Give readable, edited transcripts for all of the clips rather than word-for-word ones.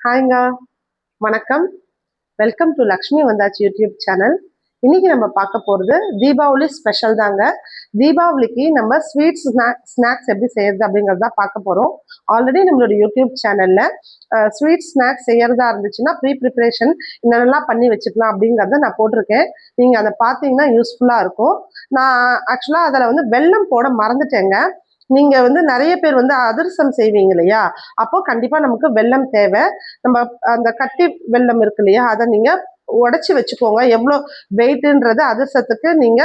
ஹாய்ங்க, வணக்கம். Welcome to Lakshmi வந்தாச்சு YouTube channel. இன்னைக்கு நம்ம பார்க்க போகிறது தீபாவளி ஸ்பெஷல் தாங்க. தீபாவளிக்கு நம்ம ஸ்வீட்ஸ் ஸ்நாக்ஸ் எப்படி செய்யறது அப்படிங்கிறது தான் பார்க்க போகிறோம். ஆல்ரெடி நம்மளோட யூடியூப் சேனலில் ஸ்வீட் ஸ்நாக்ஸ் செய்யறதா இருந்துச்சுன்னா ப்ரிப்ரேஷன் என்னென்னலாம் பண்ணி வச்சுக்கலாம் அப்படிங்கிறத நான் போட்டிருக்கேன். நீங்கள் அதை பார்த்தீங்கன்னா யூஸ்ஃபுல்லாக இருக்கும். நான் ஆக்சுவலாக அதில் வந்து வெல்லம் போட மறந்துட்டேங்க. நீங்க வந்து நிறைய பேர் வந்து அதிரசம் செய்வீங்க இல்லையா, அப்போ கண்டிப்பா நமக்கு வெல்லம் தேவை. நம்ம அந்த கட்டி வெல்லம் இருக்கு இல்லையா, அதை நீங்க உடைச்சு வச்சுக்கோங்க. எவ்வளோ வெயிட்ன்றது அதிரசத்துக்கு நீங்க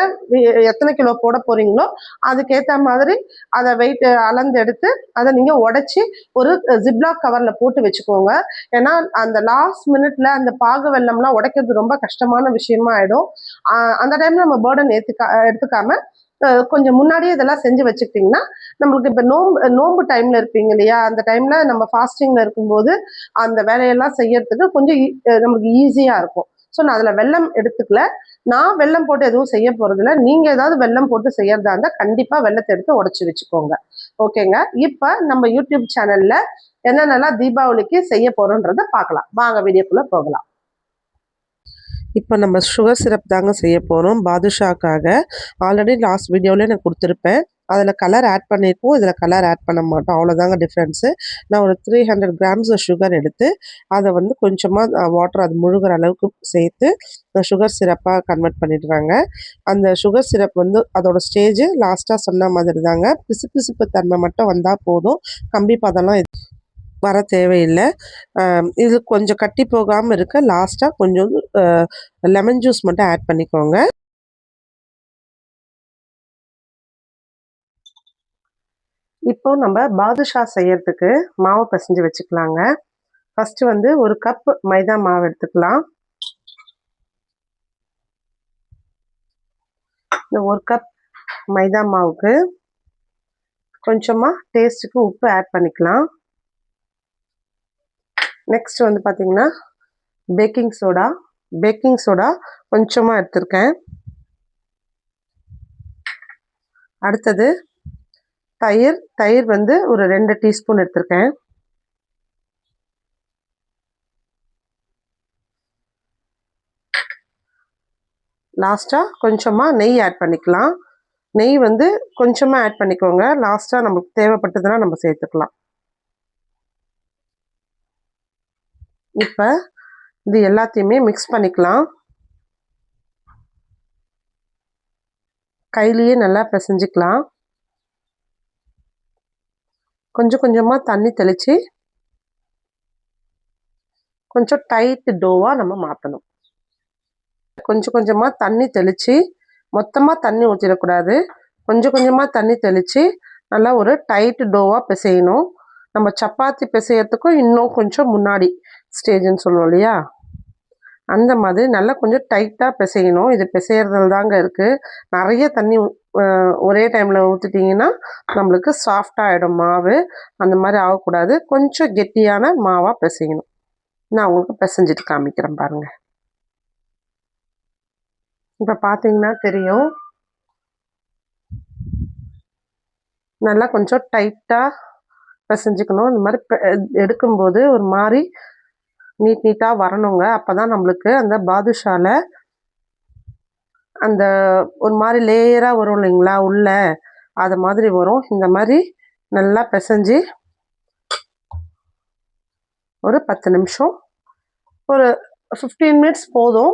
எத்தனை கிலோ போட போறீங்களோ அதுக்கேற்ற மாதிரி அதை வெயிட் அளந்து எடுத்து அதை நீங்க உடைச்சி ஒரு ஜிப்லாக் கவர்ல போட்டு வச்சுக்கோங்க. ஏன்னா அந்த லாஸ்ட் மினிட்ல அந்த பாகு வெல்லம்லாம் உடைக்கிறது ரொம்ப கஷ்டமான விஷயமா ஆயிடும். அந்த டைம்ல நம்ம பேர்டன் எடுத்துக்காம கொஞ்சம் முன்னாடியே இதெல்லாம் செஞ்சு வச்சுக்கிட்டிங்கன்னா நம்மளுக்கு இப்போ நோம்பு டைம்ல இருப்பீங்க இல்லையா, அந்த டைம்ல நம்ம ஃபாஸ்டிங்ல இருக்கும்போது அந்த வேலையெல்லாம் செய்யறதுக்கு கொஞ்சம் நமக்கு ஈஸியா இருக்கும். ஸோ நான் அதில் வெல்லம் எடுத்துக்கல. நான் வெல்லம் போட்டு எதுவும் செய்ய போறதில்ல. நீங்க ஏதாவது வெல்லம் போட்டு செய்யறதா இருந்தால் கண்டிப்பா வெல்லத்தை எடுத்து உடைச்சு வச்சுக்கோங்க. ஓகேங்க. இப்போ நம்ம யூடியூப் சேனல்ல என்னென்னலாம் தீபாவளிக்கு செய்ய போறோன்றத பார்க்கலாம். வாங்க வீடியோக்குள்ள போகலாம். இப்போ நம்ம சுகர் சிரப் தாங்க செய்ய போகிறோம் பாதுஷாக்காக. ஆல்ரெடி லாஸ்ட் வீடியோவில் நான் கொடுத்துருப்பேன். அதில் கலர் ஆட் பண்ணியிருப்போம், இதில் கலர் ஆட் பண்ண மாட்டோம், அவ்வளோதாங்க டிஃப்ரென்ஸு. நான் ஒரு 300 கிராம்ஸ் சுகர் எடுத்து அதை வந்து கொஞ்சமாக வாட்டர் அது முழுகிற அளவுக்கு சேர்த்து சுகர் சிரப்பாக கன்வெர்ட் பண்ணிடுறாங்க. அந்த சுகர் சிரப் வந்து அதோட ஸ்டேஜ் லாஸ்ட்டாக சொன்ன மாதிரி தாங்க. பிசுபிசுப்பு தன்மை மட்டும் வந்தால் போதும், கம்பி பதம்லாம் வர தேவையில்லை. இது கொஞ்சம் கட்டி போகாமல் இருக்க லாஸ்ட்டாக கொஞ்சம் லெமன் ஜூஸ் மட்டும் ஆட் பண்ணிக்கோங்க. இப்போ நம்ம பாதுஷா செய்யறதுக்கு மாவு பிசைஞ்சு வச்சுக்கலாங்க. ஃபர்ஸ்ட் வந்து ஒரு கப் மைதா மாவு எடுத்துக்கலாம். இந்த ஒரு கப் மைதா மாவுக்கு கொஞ்சமாக டேஸ்ட்டுக்கு உப்பு ஆட் பண்ணிக்கலாம். நெக்ஸ்ட் வந்து பார்த்தீங்கன்னா பேக்கிங் சோடா கொஞ்சமாக எடுத்திருக்கேன். அடுத்தது தயிர் வந்து ஒரு 2 டீஸ்பூன் எடுத்திருக்கேன். லாஸ்ட்டாக கொஞ்சமாக நெய் ஆட் பண்ணிக்கலாம். நெய் வந்து கொஞ்சமாக ஆட் பண்ணிக்கோங்க. லாஸ்ட்டாக நமக்கு தேவைப்பட்டதுன்னா நம்ம சேர்த்துக்கலாம். இப்போ இது எல்லாத்தையுமே மிக்ஸ் பண்ணிக்கலாம். கையிலேயே நல்லா பிசைஞ்சிக்கலாம். கொஞ்சம் கொஞ்சமாக தண்ணி தெளித்து கொஞ்சம் டைட் டோவாக நம்ம மாற்றணும். கொஞ்சம் கொஞ்சமாக தண்ணி தெளித்து, மொத்தமாக தண்ணி ஊற்றிடக்கூடாது. கொஞ்சம் கொஞ்சமாக தண்ணி தெளித்து நல்லா ஒரு டைட் டோவாக பிசையணும். நம்ம சப்பாத்தி பிசையறதுக்கும் இன்னும் கொஞ்சம் முன்னாடி ஸ்டேஜ்னு சொல்லுவோம் இல்லையா, அந்த மாதிரி நல்லா கொஞ்சம் டைட்டாக பிசையணும். இது பிசையறதுல தாங்க இருக்குது. நிறைய தண்ணி ஒரே டைமில் ஊற்றிட்டிங்கன்னா நம்மளுக்கு சாஃப்டாக ஆகிடும் மாவு. அந்த மாதிரி ஆகக்கூடாது. கொஞ்சம் கெட்டியான மாவாக பிசையணும். நான் உங்களுக்கு பிசைஞ்சிட்டு காமிக்கிறேன் பாருங்கள். இப்போ பார்த்தீங்கன்னா தெரியும், நல்லா கொஞ்சம் டைட்டாக பிசைஞ்சிக்கணும். இந்த மாதிரி எடுக்கும்போது ஒரு மாதிரி நீட்டாக வரணுங்க. அப்போ தான் நம்மளுக்கு அந்த பாதுஷாவில் அந்த ஒரு மாதிரி லேயராக வரும் இல்லைங்களா, உள்ள அது மாதிரி வரும். இந்த மாதிரி நல்லா பிசைஞ்சு ஒரு 10 நிமிஷம், ஒரு 15 மினிட்ஸ் போதும்.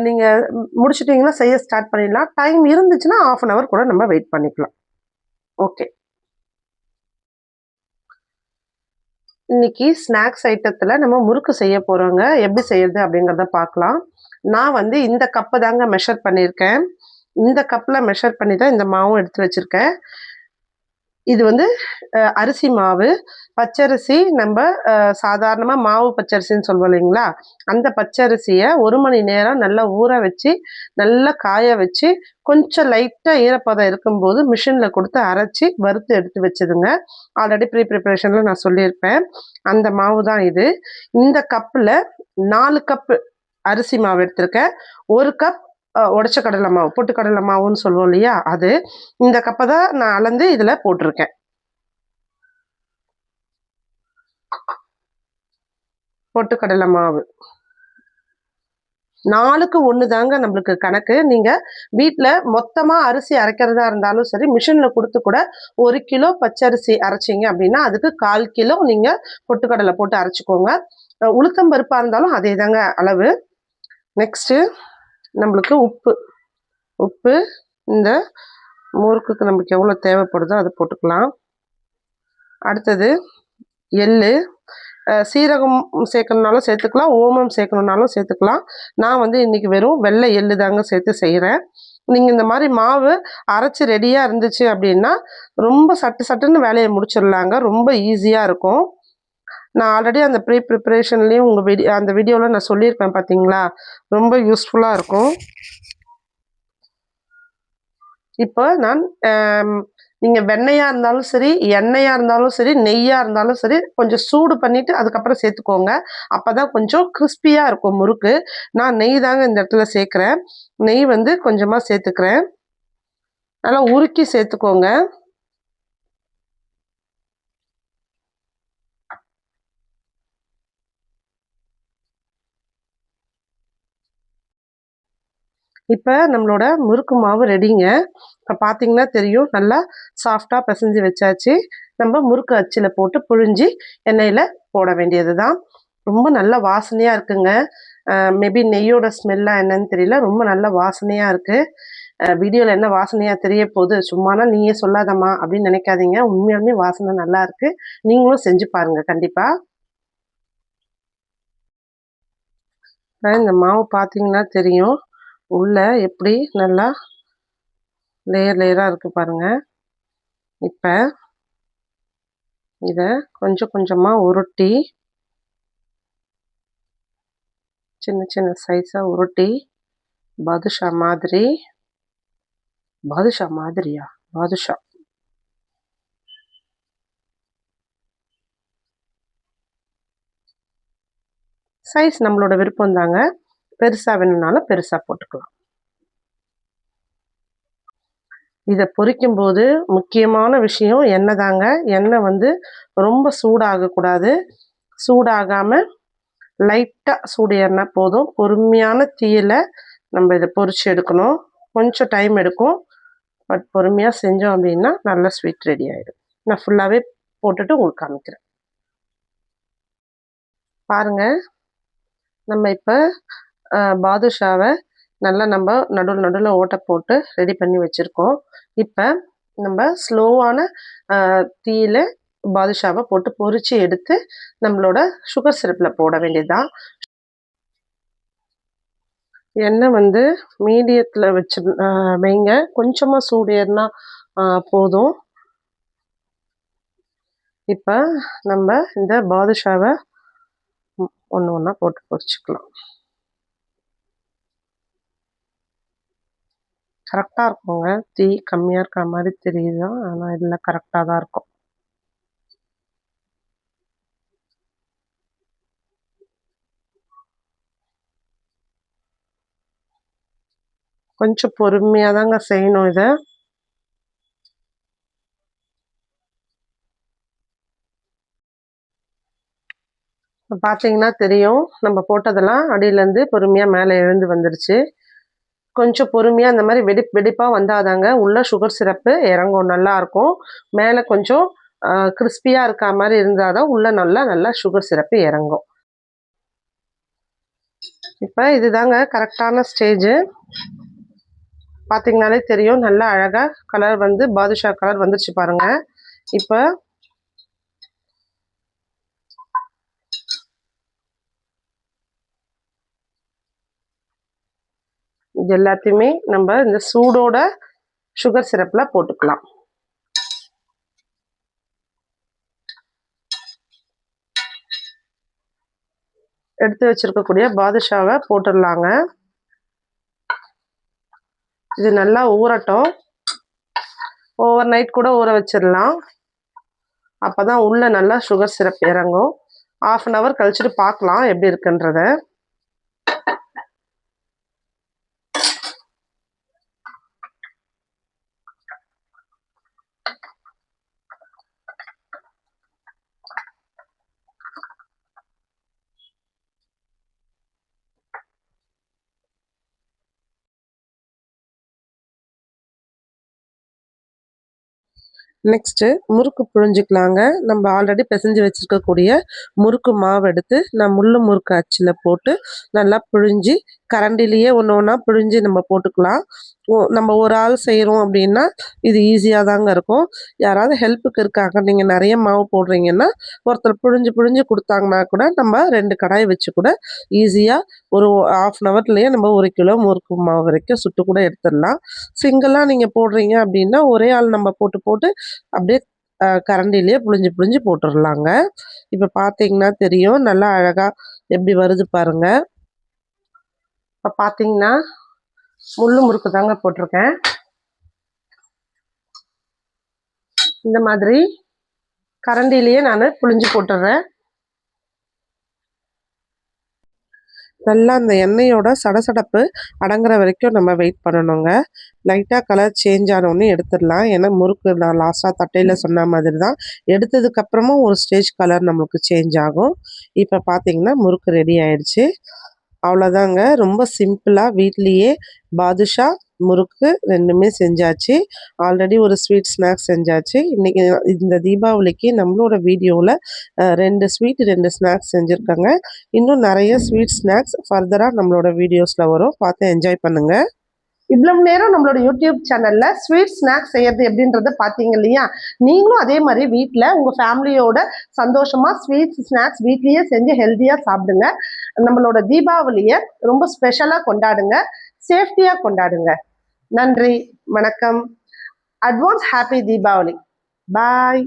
நீங்கள் முடிச்சிட்டிங்கன்னா செய்ய ஸ்டார்ட் பண்ணிடலாம். டைம் இருந்துச்சுன்னா 1/2 hour கூட நம்ம வெயிட் பண்ணிக்கலாம். ஓகே, இன்னைக்கு ஸ்நாக்ஸ் ஐட்டத்தில் நம்ம முறுக்கு செய்ய போகிறோங்க. எப்படி செய்யறது அப்படிங்கிறத பார்க்கலாம். நான் வந்து இந்த கப்பை தாங்க மெஷர் பண்ணியிருக்கேன். இந்த கப்பில் மெஷர் பண்ணி தான் இந்த மாவும் எடுத்து வச்சுருக்கேன். இது வந்து அரிசி மாவு, பச்சரிசி. நம்ம சாதாரணமாக மாவு பச்சரிசின்னு சொல்லுவோம் இல்லைங்களா, அந்த பச்சரிசியை 1 மணி நேரம் நல்லா ஊற வச்சு நல்லா காய வச்சு கொஞ்சம் லைட்டாக ஈரப்பதம் இருக்கும்போது மிஷினில் கொடுத்து அரைச்சி வறுத்து எடுத்து வச்சுதுங்க. ஆல்ரெடி ப்ரிப்ரேஷனில் நான் சொல்லியிருப்பேன். அந்த மாவு தான் இது. இந்த கப்பில் 4 கப்பு அரிசி மாவு எடுத்திருக்கேன். 1 கப் உடச்ச கடலை மாவு, பொட்டுக்கடலை மாவுன்னு சொல்லுவோம் இல்லையா, அது. இந்த கப்பை தான் நான் அளந்து இதில் போட்டிருக்கேன். பொட்டுக்கடலை மாவு 4க்கு 1 தாங்க நம்மளுக்கு கணக்கு. நீங்க வீட்ல மொத்தமா அரிசி அரைக்கிறதா இருந்தாலும் சரி, மிஷின்ல குடுத்து கூட 1 கிலோ பச்சரிசி அரைச்சீங்க அப்படின்னா, அதுக்கு 1/4 கிலோ நீங்க பொட்டுக்கடலை போட்டு அரைச்சுக்கோங்க. உளுத்தம் பருப்பா இருந்தாலும் அதே தாங்க அளவு. நெக்ஸ்ட்டு நம்மளுக்கு உப்பு. உப்பு இந்த முறுக்குக்கு நமக்கு எவ்வளோ தேவைப்படுதோ அதை போட்டுக்கலாம். அடுத்தது எள்ளு. சீரகம் சேர்க்கணுனாலும் சேர்த்துக்கலாம், ஓமம் சேர்க்கணுனாலும் சேர்த்துக்கலாம். நான் வந்து இன்னைக்கு வெறும் வெள்ளை எள்ளு தாங்க சேர்த்து செய்கிறேன். நீங்கள் இந்த மாதிரி மாவு அரைச்சி ரெடியாக இருந்துச்சு அப்படின்னா ரொம்ப சட்டு சட்டுன்னு வேலையை முடிச்சிடலாங்க. ரொம்ப ஈஸியாக இருக்கும். நான் ஆல்ரெடி அந்த ப்ரிப்ரேஷன்லேயும் அந்த வீடியோவில் நான் சொல்லியிருப்பேன் பார்த்தீங்களா, ரொம்ப யூஸ்ஃபுல்லாக இருக்கும். இப்போ நான் நீங்கள் வெண்ணெயாக இருந்தாலும் சரி, எண்ணெயாக இருந்தாலும் சரி, நெய்யாக இருந்தாலும் சரி, கொஞ்சம் சூடு பண்ணிவிட்டு அதுக்கப்புறம் சேர்த்துக்கோங்க. அப்போ தான் கொஞ்சம் கிறிஸ்பியாக இருக்கும் முறுக்கு. நான் நெய் தாங்க இந்த இடத்துல சேர்க்குறேன். நெய் வந்து கொஞ்சமாக சேர்த்துக்கிறேன். நல்லா உருக்கி சேர்த்துக்கோங்க. இப்போ நம்மளோட முறுக்கு மாவு ரெடிங்க. இப்போ பார்த்தீங்கன்னா தெரியும், நல்லா சாஃப்டாக பிசைஞ்சு வச்சாச்சு. நம்ம முறுக்கு அச்சில் போட்டு புழிஞ்சி எண்ணெயில் போட வேண்டியது தான். ரொம்ப நல்ல வாசனையாக இருக்குங்க. மேபி நெய்யோட ஸ்மெல்லாம் என்னன்னு தெரியல, ரொம்ப நல்ல வாசனையாக இருக்குது. வீடியோவில் என்ன வாசனையாக தெரிய போகுது, சும்மானா நீயே சொல்லாதம்மா அப்படின்னு நினைக்காதீங்க. உண்மையாலுமே வாசனை நல்லா இருக்குது. நீங்களும் செஞ்சு பாருங்கள் கண்டிப்பாக. இந்த மாவு பார்த்தீங்கன்னா தெரியும், உள்ள எப்படி நல்லா லேயர் லேயராக இருக்குது பாருங்கள். இப்போ இதை கொஞ்சம் கொஞ்சமாக உருட்டி, சின்ன சின்ன சைஸாக உருட்டி பாதுஷா மாதிரியா பாதுஷா சைஸ் நம்மளோட விருப்பம் தாங்க. பெருசாக வேணும்னாலும் பெருசாக போட்டுக்கலாம். இதை பொரிக்கும்போது முக்கியமான விஷயம் எண்ணெய் தாங்க. எண்ணெய் வந்து ரொம்ப சூடாகக்கூடாது. சூடாகாமல் லைட்டாக சூடு ஏறினா போதும். பொறுமையான தீயில் நம்ம இதை பொரிச்சு எடுக்கணும். கொஞ்சம் டைம் எடுக்கும், பட் பொறுமையாக செஞ்சோம் அப்படின்னா நல்ல ஸ்வீட் ரெடி ஆகிடும். நான் ஃபுல்லாகவே போட்டுட்டு உங்களுக்கு காமிக்கிறேன் பாருங்கள். நம்ம இப்போ பாதுஷாவை நல்லா நம்ம நடுவில் ஓட்டை போட்டு ரெடி பண்ணி வச்சுருக்கோம். இப்போ நம்ம ஸ்லோவான தீயில் பாதுஷாவை போட்டு பொரித்து எடுத்து நம்மளோட சுகர் சிரப்பில் போட வேண்டியதுதான். எண்ணெய் வந்து மீடியத்தில் வச்சு வைங்க. கொஞ்சமாக சூடு ஏறினா போதும். இப்போ நம்ம இந்த பாதுஷாவை ஒன்று ஒன்றா போட்டு பொரிச்சுக்கலாம். கரெக்டாக இருக்குங்க. தீ கம்மியாக இருக்கிற மாதிரி தெரியுது, ஆனால் இல்லை, கரெக்டாக தான் இருக்கும். கொஞ்சம் பொறுமையாக தாங்க செய்யணும் இதை. பார்த்தீங்கன்னா தெரியும், நம்ம போட்டதெல்லாம் அடியிலேருந்து பொறுமையாக மேலே எழுந்து வந்துருச்சு. கொஞ்சம் பொறுமையாக அந்த மாதிரி வெடிப்பாக வந்தாதாங்க உள்ள சுகர் சிரப்பு இறங்கும், நல்லாயிருக்கும். மேலே கொஞ்சம் கிறிஸ்பியாக இருக்க மாதிரி இருந்தால் தான் உள்ளே நல்லா சுகர் சிரப்பு இறங்கும். இப்போ இதுதாங்க கரெக்டான ஸ்டேஜு. பார்த்தீங்கனாலே தெரியும், நல்லா அழகாக கலர் வந்து பாதுஷா கலர் வந்துருச்சு பாருங்கள். இப்போ இது எல்லாத்தையுமே நம்ம இந்த சூடோட சுகர் சிரப்பில் போட்டுக்கலாம். எடுத்து வச்சிருக்கக்கூடிய பாதுஷாவை போட்டுடலாங்க. இது நல்லா ஊறட்டும். ஓவர் நைட் கூட ஊற வச்சிடலாம். அப்போ தான் உள்ளே நல்லா சுகர் சிரப் இறங்கும். 1/2 hour கழிச்சுட்டு பார்க்கலாம் எப்படி இருக்குன்றத. நெக்ஸ்ட்டு முறுக்கு புழிஞ்சிக்கலாங்க. நம்ம ஆல்ரெடி பெசஞ்சு வச்சுருக்கக்கூடிய முறுக்கு மாவு எடுத்து நான் முள்ளு முறுக்கு அச்சில் போட்டு நல்லா புழிஞ்சு கரண்டிலேயே ஒன்று ஒன்றா புழிஞ்சு நம்ம போட்டுக்கலாம். நம்ம ஒரு ஆள் செய்கிறோம் அப்படின்னா இது ஈஸியாக தாங்க இருக்கும். யாராவது ஹெல்ப்புக்கு இருக்காங்க, நீங்கள் நிறைய மாவு போடுறீங்கன்னா ஒருத்தர் புழிஞ்சு புழிஞ்சு கொடுத்தாங்கன்னா கூட நம்ம 2 கடாய் வச்சு கூட ஈஸியாக ஒரு 1/2 ஹவர்லேயே நம்ம 1 கிலோ முறுக்கு மாவு வரைக்கும் சுட்டு கூட எடுத்துடலாம். சிங்கிளாக நீங்கள் போடுறீங்க அப்படின்னா ஒரே ஆள் நம்ம போட்டு போட்டு அப்படியே கரண்டிலேயே புழிஞ்சு புழிஞ்சு போட்டுடலாங்க. இப்போ பார்த்தீங்கன்னா தெரியும், நல்லா அழகாக எப்படி வருது பாருங்க. இப்போ பார்த்தீங்கன்னா முள்ளு முறுக்கு தாங்க போட்டிருக்கேன். இந்த மாதிரி கரண்டிலேயே நான் புழிஞ்சு போட்டுடுறேன். நல்லா அந்த எண்ணெயோட சடசடப்பு அடங்குற வரைக்கும் நம்ம வெயிட் பண்ணணுங்க. லைட்டாக கலர் சேஞ்ச் ஆனோடனே எடுத்துடலாம். ஏன்னா முறுக்கு நான் லாஸ்ட்டாக தட்டையில் சொன்ன மாதிரி தான், எடுத்ததுக்கப்புறமும் ஒரு ஸ்டேஜ் கலர் நம்மளுக்கு சேஞ்ச் ஆகும். இப்போ பார்த்தீங்கன்னா முறுக்கு ரெடி ஆயிடுச்சு. அவ்வளோதாங்க. ரொம்ப சிம்பிளாக வீட்லேயே பாதுஷா, முறுக்கு 2மே செஞ்சாச்சு. ஆல்ரெடி ஒரு ஸ்வீட் ஸ்நாக்ஸ் செஞ்சாச்சு. இன்றைக்கி இந்த தீபாவளிக்கு நம்மளோட வீடியோவில் 2 ஸ்வீட் 2 ஸ்நாக்ஸ் செஞ்சுருக்கேங்க. இன்னும் நிறைய ஸ்வீட் ஸ்நாக்ஸ் ஃபர்தராக நம்மளோட வீடியோஸில் வரும். பார்த்து என்ஜாய் பண்ணுங்கள். இவ்வளவு நேரம் நம்மளோட யூடியூப் சேனல்ல ஸ்வீட் ஸ்நாக்ஸ் செய்யறது எப்படின்றத பார்த்தீங்க இல்லையா? நீங்களும் அதே மாதிரி வீட்டில் உங்கள் ஃபேமிலியோட சந்தோஷமா ஸ்வீட்ஸ் ஸ்நாக்ஸ் வீட்லேயே செஞ்சு ஹெல்த்தியாக சாப்பிடுங்க. நம்மளோட தீபாவளியை ரொம்ப ஸ்பெஷலாக கொண்டாடுங்க, சேஃப்டியாக கொண்டாடுங்க. நன்றி, வணக்கம். Advance happy Deepavali. பாய்.